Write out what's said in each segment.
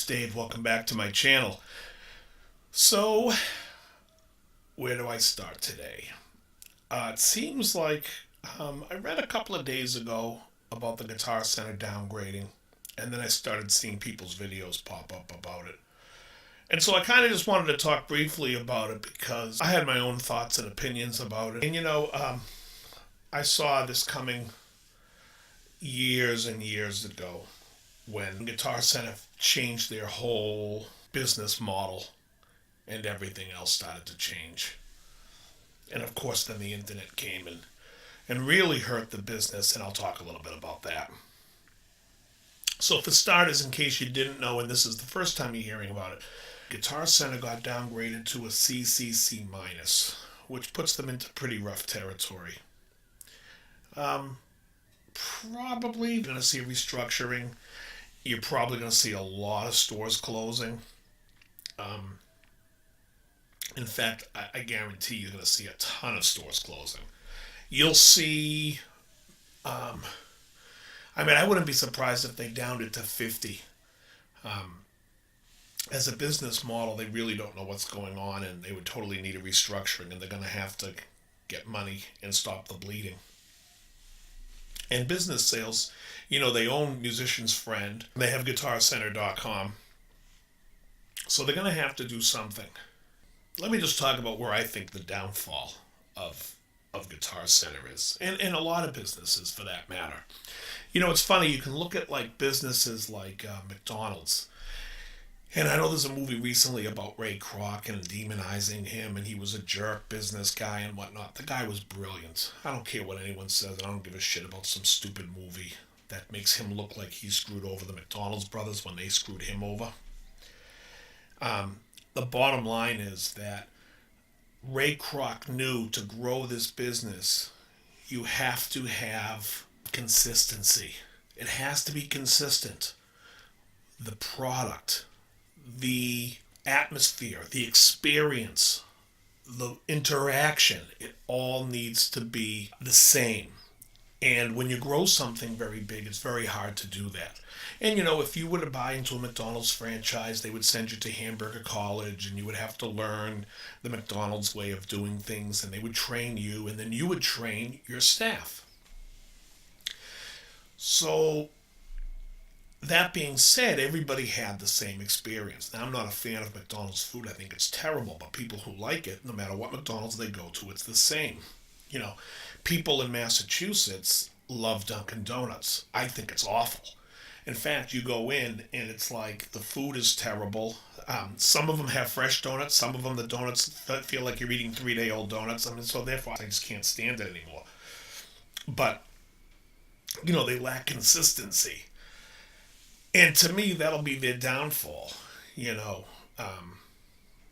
it's Dave. Welcome back to my channel. So, where do I start today? It seems like I read a couple of days ago about the Guitar Center downgrading, and then I started seeing people's videos pop up about it. And so I kind of just wanted to talk briefly about it because I had my own thoughts and opinions about it. And I saw this coming years and years ago when Guitar Center changed their whole business model and everything else started to change. And of course then the internet came and really hurt the business, and I'll talk a little bit about that. So for starters, in case you didn't know, and this is the first time you're hearing about it, Guitar Center got downgraded to a CCC minus, which puts them into pretty rough territory. Probably going to see a restructuring. You're probably going to see a lot of stores closing. In fact, I guarantee you're going to see a ton of stores closing. You'll see, I wouldn't be surprised if they downed it to 50. As a business model, they really don't know what's going on, and they would totally need a restructuring, and they're going to have to get money and stop the bleeding. And business sales, they own Musician's Friend. They have GuitarCenter.com. So they're going to have to do something. Let me just talk about where I think the downfall of Guitar Center is. And a lot of businesses, for that matter. It's funny. You can look at businesses like McDonald's. And I know there's a movie recently about Ray Kroc and demonizing him, and he was a jerk business guy and whatnot. The guy was brilliant. I don't care what anyone says, and I don't give a shit about some stupid movie that makes him look like he screwed over the McDonald's brothers when they screwed him over. The bottom line is that Ray Kroc knew to grow this business, you have to have consistency. It has to be consistent. The product, the atmosphere, the experience, the interaction, it all needs to be the same. And when you grow something very big, it's very hard to do that. And if you were to buy into a McDonald's franchise, they would send you to Hamburger College, and you would have to learn the McDonald's way of doing things, and they would train you, and then you would train your staff. So that being said, everybody had the same experience. Now, I'm not a fan of McDonald's food. I think it's terrible. But people who like it, no matter what McDonald's they go to, it's the same. People in Massachusetts love Dunkin' Donuts. I think it's awful. In fact, you go in and it's like the food is terrible. Some of them have fresh donuts. Some of them, the donuts feel like you're eating 3-day-old donuts. So therefore, I just can't stand it anymore. But, they lack consistency. And to me, that'll be their downfall, that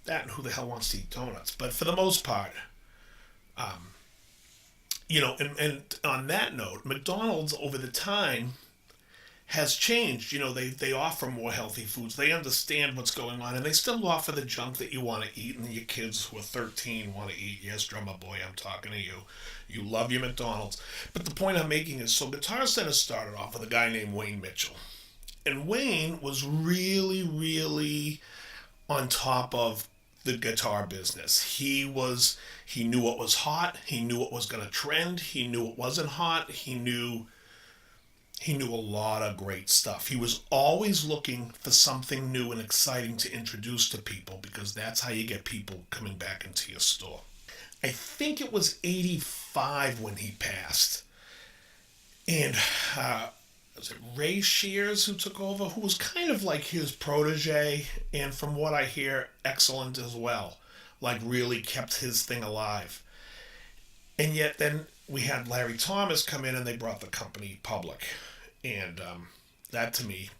and who the hell wants to eat donuts. But for the most part, and on that note, McDonald's over the time has changed. They offer more healthy foods. They understand what's going on, and they still offer the junk that you want to eat, and your kids who are 13 want to eat. Yes, drummer boy, I'm talking to you. You love your McDonald's. But the point I'm making is, so Guitar Center started off with a guy named Wayne Mitchell. And Wayne was really, really on top of the guitar business. He knew what was hot. He knew what was going to trend. He knew what wasn't hot. He knew a lot of great stuff. He was always looking for something new and exciting to introduce to people, because that's how you get people coming back into your store. I think it was 85 when he passed. And was it Ray Shears who took over, who was kind of like his protege, and from what I hear, excellent as well. Really kept his thing alive. And yet then we had Larry Thomas come in, and they brought the company public. And that, to me,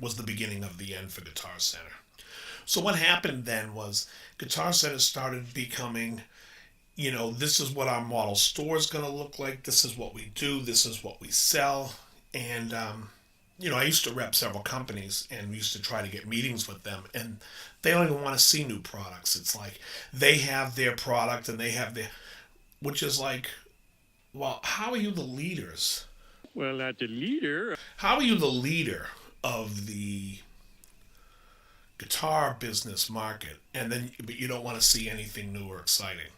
was the beginning of the end for Guitar Center. So what happened then was Guitar Center started becoming, this is what our model store is going to look like. This is what we do. This is what we sell. And, I used to rep several companies, and we used to try to get meetings with them. And they don't even want to see new products. It's like they have their product and they have their, which is like, well, how are you the leaders? Well, at the leader. How are you the leader of the guitar business market, and then but you don't want to see anything new or exciting.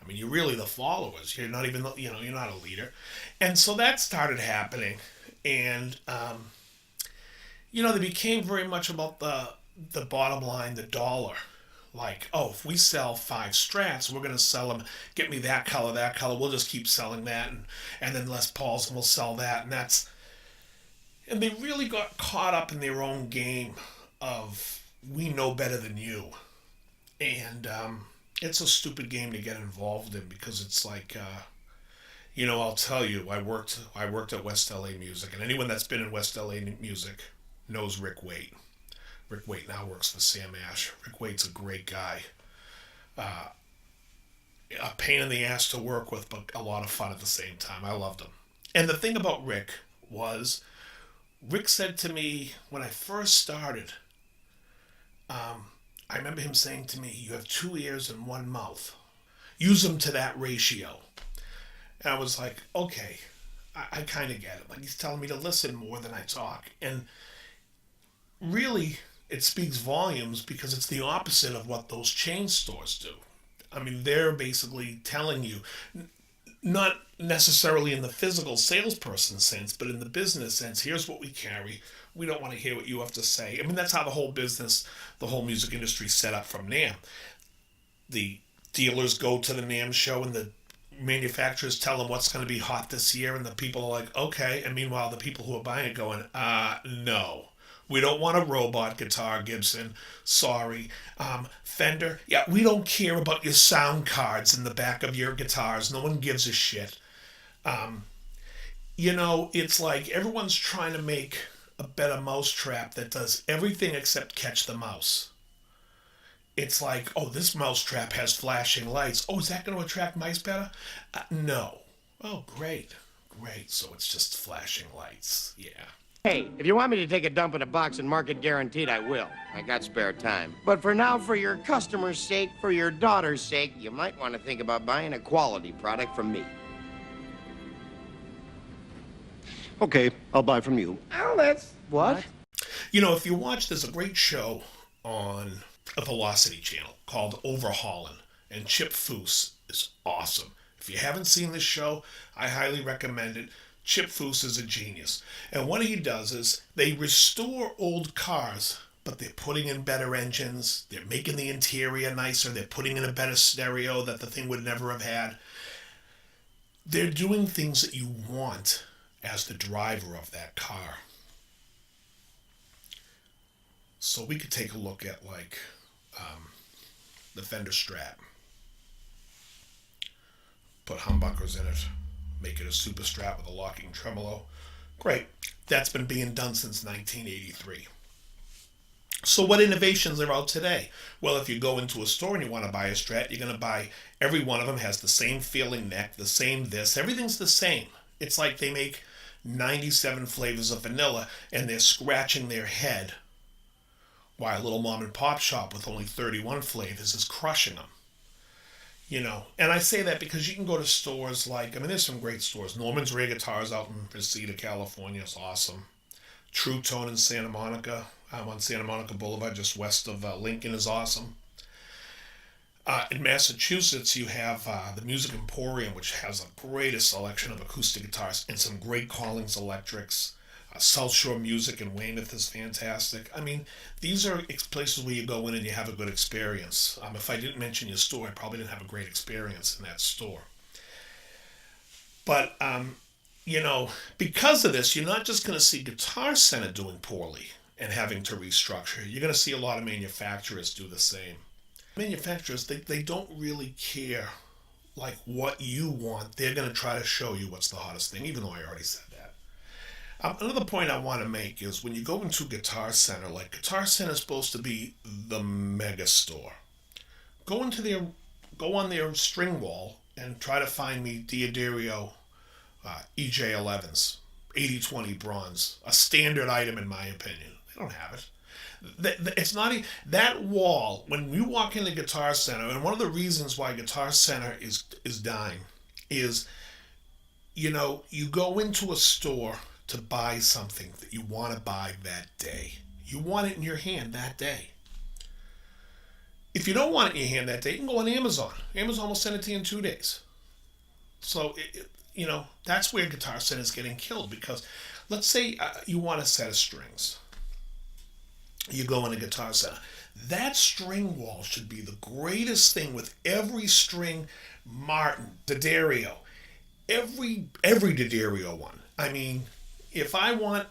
I mean, you're really the followers. You're not even, you're not a leader. And so that started happening. And, they became very much about the bottom line, the dollar. Like, oh, if we sell 5 Strats, we're going to sell them. Get me that color, that color. We'll just keep selling that. And then Les Pauls, and we'll sell that. And they really got caught up in their own game of we know better than you. And, it's a stupid game to get involved in because it's like, I'll tell you, I worked at West LA Music, and anyone that's been in West LA Music knows Rick Waite. Rick Waite now works for Sam Ash. Rick Waite's a great guy. A pain in the ass to work with, but a lot of fun at the same time. I loved him. And the thing about Rick was, Rick said to me when I first started, I remember him saying to me, you have 2 ears and 1 mouth. Use them to that ratio. And I was like, okay, I kind of get it. Like, he's telling me to listen more than I talk. And really, it speaks volumes because it's the opposite of what those chain stores do. I mean, they're basically telling you, not necessarily in the physical salesperson sense, but in the business sense, here's what we carry. We don't want to hear what you have to say. I mean, that's how the whole music industry is set up from NAMM. The dealers go to the NAMM show and the manufacturers tell them what's going to be hot this year, and the people are like, okay. And meanwhile, the people who are buying it going, no. We don't want a robot guitar, Gibson. Sorry. Fender, yeah, we don't care about your sound cards in the back of your guitars. No one gives a shit. It's like everyone's trying to make a better mousetrap that does everything except catch the mouse. It's like, oh, this mousetrap has flashing lights. Oh, is that going to attract mice better? No. Oh, great. So it's just flashing lights. Yeah. Hey, if you want me to take a dump in a box and mark it guaranteed, I will. I got spare time. But for now, for your customer's sake, for your daughter's sake, you might want to think about buying a quality product from me. Okay, I'll buy from you. Oh, that's... What? If you watch, there's a great show on a Velocity channel called Overhaulin', and Chip Foose is awesome. If you haven't seen this show, I highly recommend it. Chip Foose is a genius. And what he does is they restore old cars, but they're putting in better engines. They're making the interior nicer. They're putting in a better stereo that the thing would never have had. They're doing things that you want as the driver of that car. So we could take a look at the Fender Strat. Put humbuckers in it. Make it a super Strat with a locking tremolo. Great. That's been being done since 1983. So what innovations are out today? Well, if you go into a store and you want to buy a Strat, you're going to buy, every one of them has the same feeling neck, the same this. Everything's the same. It's like they make 97 flavors of vanilla and they're scratching their head while a little mom and pop shop with only 31 flavors is crushing them. And I say that because you can go to stores there's some great stores. Norman's Rare Guitars out in Reseda, California is awesome. True Tone in Santa Monica, on Santa Monica Boulevard, just west of Lincoln, is awesome. In Massachusetts, you have the Music Emporium, which has the greatest selection of acoustic guitars and some great Collings electrics. South Shore Music in Weymouth is fantastic. I mean, these are places where you go in and you have a good experience. If I didn't mention your store, I probably didn't have a great experience in that store. But, because of this, you're not just going to see Guitar Center doing poorly and having to restructure. You're going to see a lot of manufacturers do the same. Manufacturers, they don't really care what you want. They're going to try to show you what's the hottest thing, even though I already said that. Another point I want to make is when you go into Guitar Center, Guitar Center is supposed to be the mega store. Go on their string wall and try to find me Diodario EJ11s, 8020 bronze, a standard item in my opinion. They don't have it. It's not that wall. When you walk into Guitar Center, and one of the reasons why Guitar Center is dying is, you go into a store to buy something that you want to buy that day. You want it in your hand that day. If you don't want it in your hand that day, you can go on Amazon. Amazon will send it to you in 2 days. So, that's where Guitar Center is getting killed, because let's say you want a set of strings. You go in a Guitar Center. That string wall should be the greatest thing, with every string, Martin, D'Addario, every D'Addario one. I mean, if I want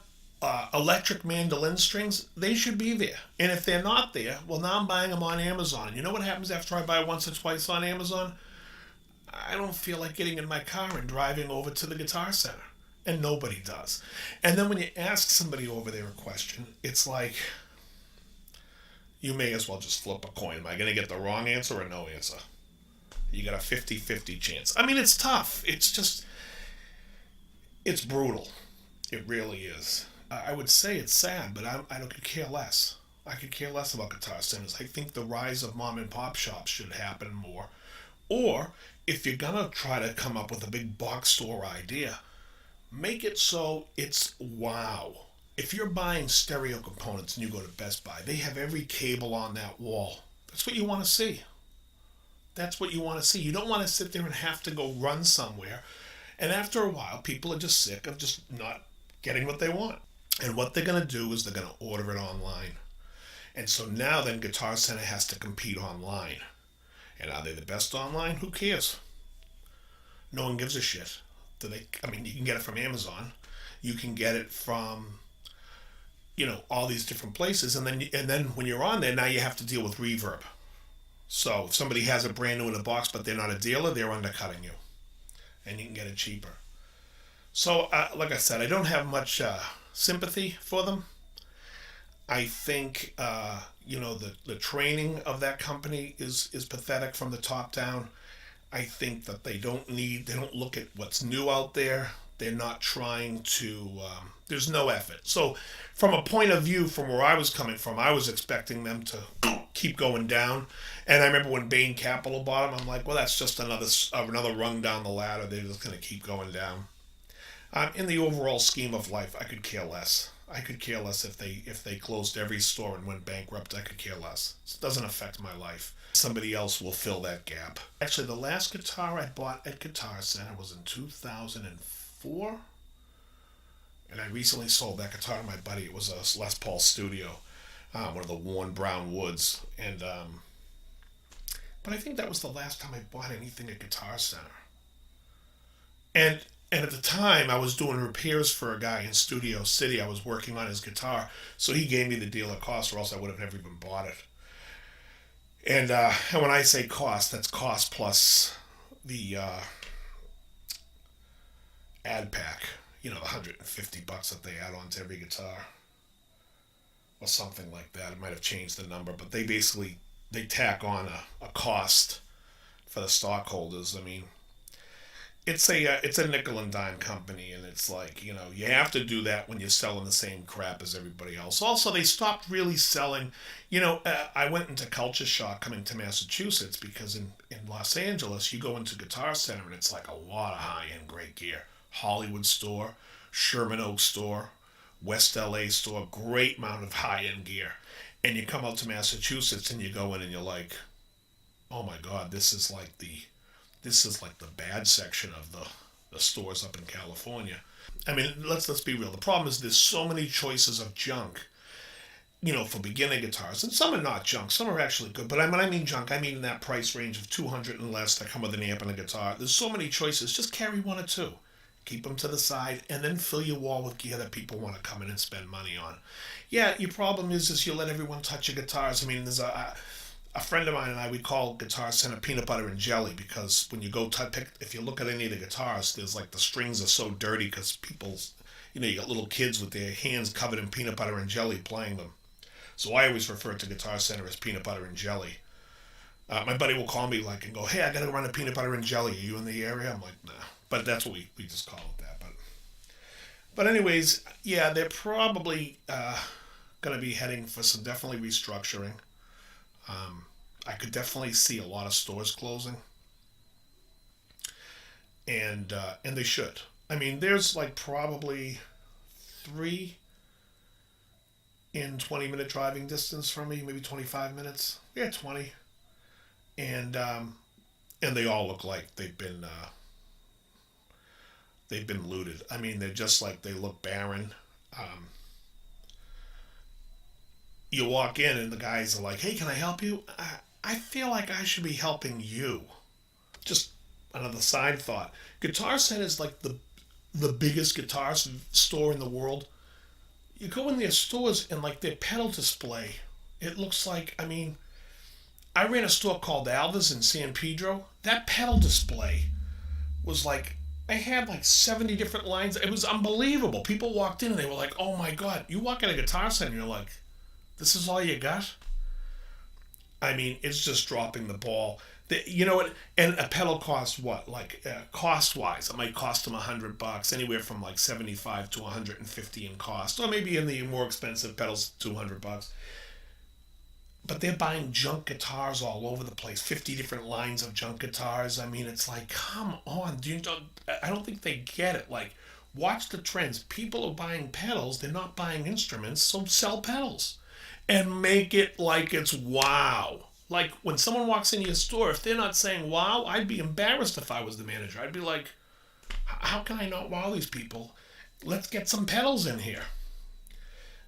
electric mandolin strings, they should be there. And if they're not there, well, now I'm buying them on Amazon. And you know what happens after I buy once or twice on Amazon? I don't feel like getting in my car and driving over to the Guitar Center. And nobody does. And then when you ask somebody over there a question, it's like, you may as well just flip a coin. Am I going to get the wrong answer or no answer? You got a 50-50 chance. I mean, it's tough. It's brutal. It really is. I would say it's sad, but I don't care less. I could care less about Guitar Centers. I think the rise of mom and pop shops should happen more. Or, if you're going to try to come up with a big box store idea, make it so it's wow. If you're buying stereo components and you go to Best Buy, they have every cable on that wall. That's what you want to see. That's what you want to see. You don't want to sit there and have to go run somewhere. And after a while, people are just sick of just not getting what they want. And what they're going to do is they're going to order it online. And so now then Guitar Center has to compete online. And are they the best online? Who cares? No one gives a shit. I mean, you can get it from Amazon. You can get it from, all these different places. And then when you're on there, now you have to deal with reverb. So if somebody has it brand new in a box, but they're not a dealer, they're undercutting you. And you can get it cheaper. So, like I said, I don't have much sympathy for them. I think, the training of that company is pathetic from the top down. I think that they don't look at what's new out there. They're not trying to, there's no effort. So from a point of view from where I was coming from, I was expecting them to keep going down. And I remember when Bain Capital bought them, I'm like, well, that's just another rung down the ladder. They're just going to keep going down. In the overall scheme of life, I could care less. I could care less if they closed every store and went bankrupt. I could care less. It doesn't affect my life. Somebody else will fill that gap. Actually, the last guitar I bought at Guitar Center was in 2004. And I recently sold that guitar to my buddy. It was a Les Paul Studio, one of the worn brown woods. And but I think that was the last time I bought anything at Guitar Center. And at the time, I was doing repairs for a guy in Studio City. I was working on his guitar, so he gave me the deal at cost, or else I would have never even bought it. And when I say cost, that's cost plus the ad pack. The $150 that they add on to every guitar, or something like that. It might have changed the number, but they tack on a cost for the stockholders. I mean, it's a nickel and dime company, and it's like, you have to do that when you're selling the same crap as everybody else. Also, they stopped really selling, I went into culture shock coming to Massachusetts, because in Los Angeles, you go into Guitar Center and it's like a lot of high-end great gear. Hollywood store, Sherman Oaks store, West LA store, great amount of high-end gear. And you come out to Massachusetts and you go in and you're like, oh my God, this is like the bad section of the stores up in California. I mean, let's be real. The problem is there's so many choices of junk, for beginner guitars. And some are not junk. Some are actually good. But when I mean junk, I mean in that price range of $200 and less that come with an amp and a guitar. There's so many choices. Just carry one or two. Keep them to the side, and then fill your wall with gear that people want to come in and spend money on. Yeah, your problem is you let everyone touch your guitars. I mean, there's a friend of mine and I, we call Guitar Center peanut butter and jelly, because when you go if you look at any of the guitars, there's like the strings are so dirty because people's, you got little kids with their hands covered in peanut butter and jelly playing them. So I always refer to Guitar Center as peanut butter and jelly. My buddy will call me and go, hey, I got to run a peanut butter and jelly. Are you in the area? I'm like, nah. But that's what we just call it that. But anyways, yeah, they're probably going to be heading for some definitely restructuring. I could definitely see a lot of stores closing. And they should. I mean, there's probably 3 in 20-minute driving distance from me, maybe 25 minutes. Yeah, 20. and they all look like they've been looted. I mean, they're just like, they look barren. You walk in and the guys are like, "Hey, can I help you?" I feel like I should be helping you. Just another side thought. Guitar Center is like the biggest guitar store in the world. You go in their stores and like their pedal display, it looks like, I mean, I ran a store called Alva's in San Pedro. That pedal display was like, they had like 70 different lines. It was unbelievable. People walked in and they were like, "Oh my God." You walk in a Guitar Center and you're like, "This is all you got?" I mean, it's just dropping the ball. You know what? And a pedal costs what? Like cost-wise, it might cost them $100, anywhere from like 75 to 150 in cost, or maybe in the more expensive pedals, $200. But they're buying junk guitars all over the place. 50 different lines of junk guitars. I mean, it's like, come on. I don't think they get it. Like, watch the trends. People are buying pedals. They're not buying instruments. So sell pedals. And make it like it's wow. Like, when someone walks into your store, if they're not saying wow, I'd be embarrassed if I was the manager. I'd be like, how can I not wow these people? Let's get some pedals in here.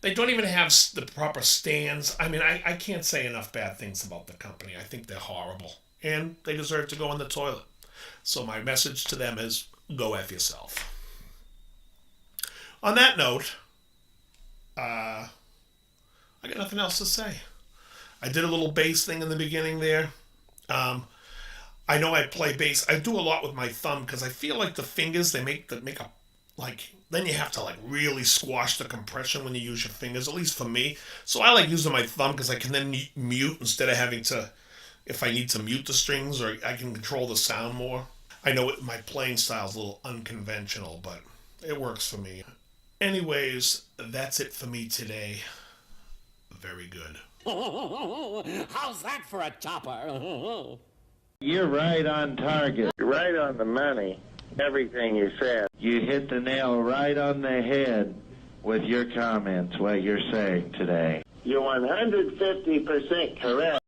They don't even have the proper stands. I mean, I can't say enough bad things about the company. I think they're horrible. And they deserve to go in the toilet. So my message to them is, go F yourself. On that note, I got nothing else to say. I did a little bass thing in the beginning there. I know I play bass. I do a lot with my thumb because I feel like the fingers, they make a, like, then you have to like really squash the compression when you use your fingers, at least for me. So I like using my thumb because I can then mute instead of having to, if I need to mute the strings, or I can control the sound more. I know my playing style is a little unconventional, but it works for me. Anyways, that's it for me today. Very good. How's that for a topper? You're right on target. You're right on the money. Everything you said. You hit the nail right on the head with your comments, what you're saying today. You're 150% correct.